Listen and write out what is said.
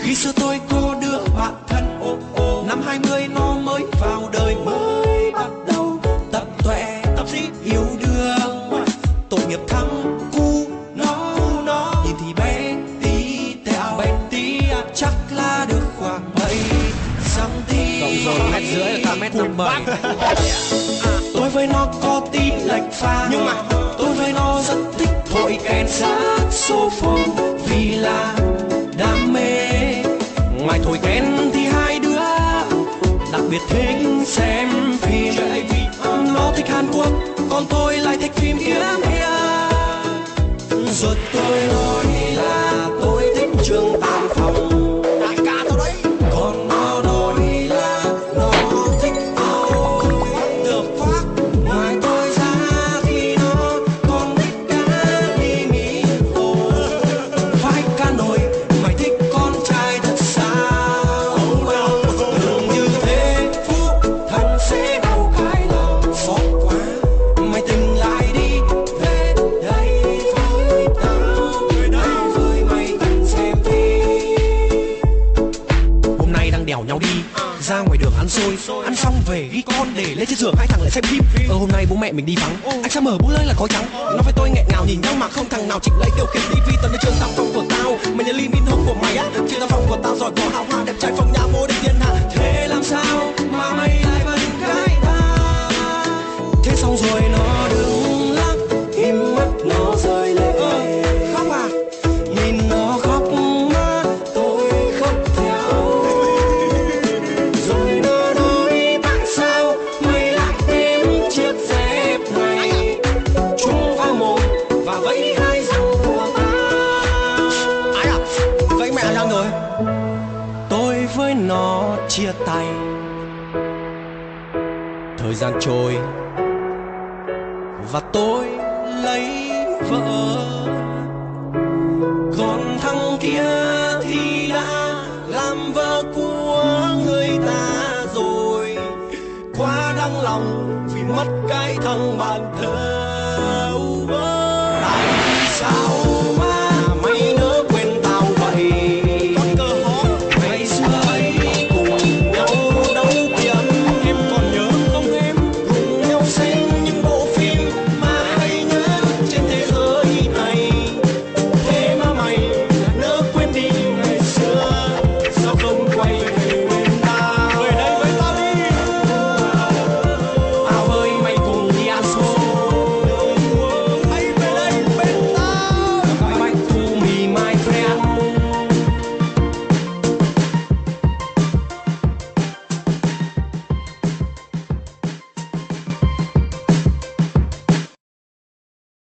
Khi xưa tôi có đứa bạn thân, năm 20 nó mới vào đời, mới bắt đầu tập tuệ, tập gì yêu đương. Tội nghiệp thằng cu nó nhìn thì bé tí tẹo, chắc là được khoảng 7 cm. Cộng rồi mét rưỡi là ta mét 57. Tôi với nó có tí lệch pha, nhưng mà tôi với nó rất thích thổi kèn saxophone vì là đam mê. Ngoài thổi kèn thì hai đứa đặc biệt thích xem phim. Nó thích Hàn Quốc, còn tôi lại thích phim kiếm hiệp. Rồi tôi nói là tôi thích Trương Tam Phong, đại ca tôi đấy. Còn nó nói là nó thích The Park. Ngoài tôi ra thì nó còn thích Camilo. Vai ca nổi, mày thích con trai thật sao? Đường như thế Phúc Thần sẽ đau cái lòng xót quá. Mày tỉnh lại đi, về đây với tao, với mày cần xem phim. Hôm nay đang đèo nhau đi ra ngoài đường ăn xôi, ăn xong về ghi con để lên trên giường hai thằng lại xem phim. Hôm nay bố mẹ mình đi vắng, anh sẽ mở bút lên là khói trắng. Nó với tôi nghẹn ngào nhìn nhau mà không thằng nào chịu lấy điều khiển tivi. Tao như Trương Tam Phong của tao, mày như Lee Min Ho của mày á. Trương Tam Phong của tao giỏi có hào hoa đẹp trai phong nhã vô địch thiên hạ. Thế làm sao mà mày lại vẫn gái ta? Thế xong rồi nó đứng lặng im mắt, nó rơi lệ. Khóc à? Nhìn nó khóc mà tôi khóc theo. Rồi nó nói tại sao mày lại thêm chiếc dép này, chúng vào mồm và vẫy hai răng của tao. Ai à? Vẫy mẹ răng rồi. Tôi với nó chia tay. Thời gian trôi và tôi lấy vợ. Còn thằng kia thì đã làm vợ của người ta rồi. Quá đau lòng vì mất cái thằng bạn thân.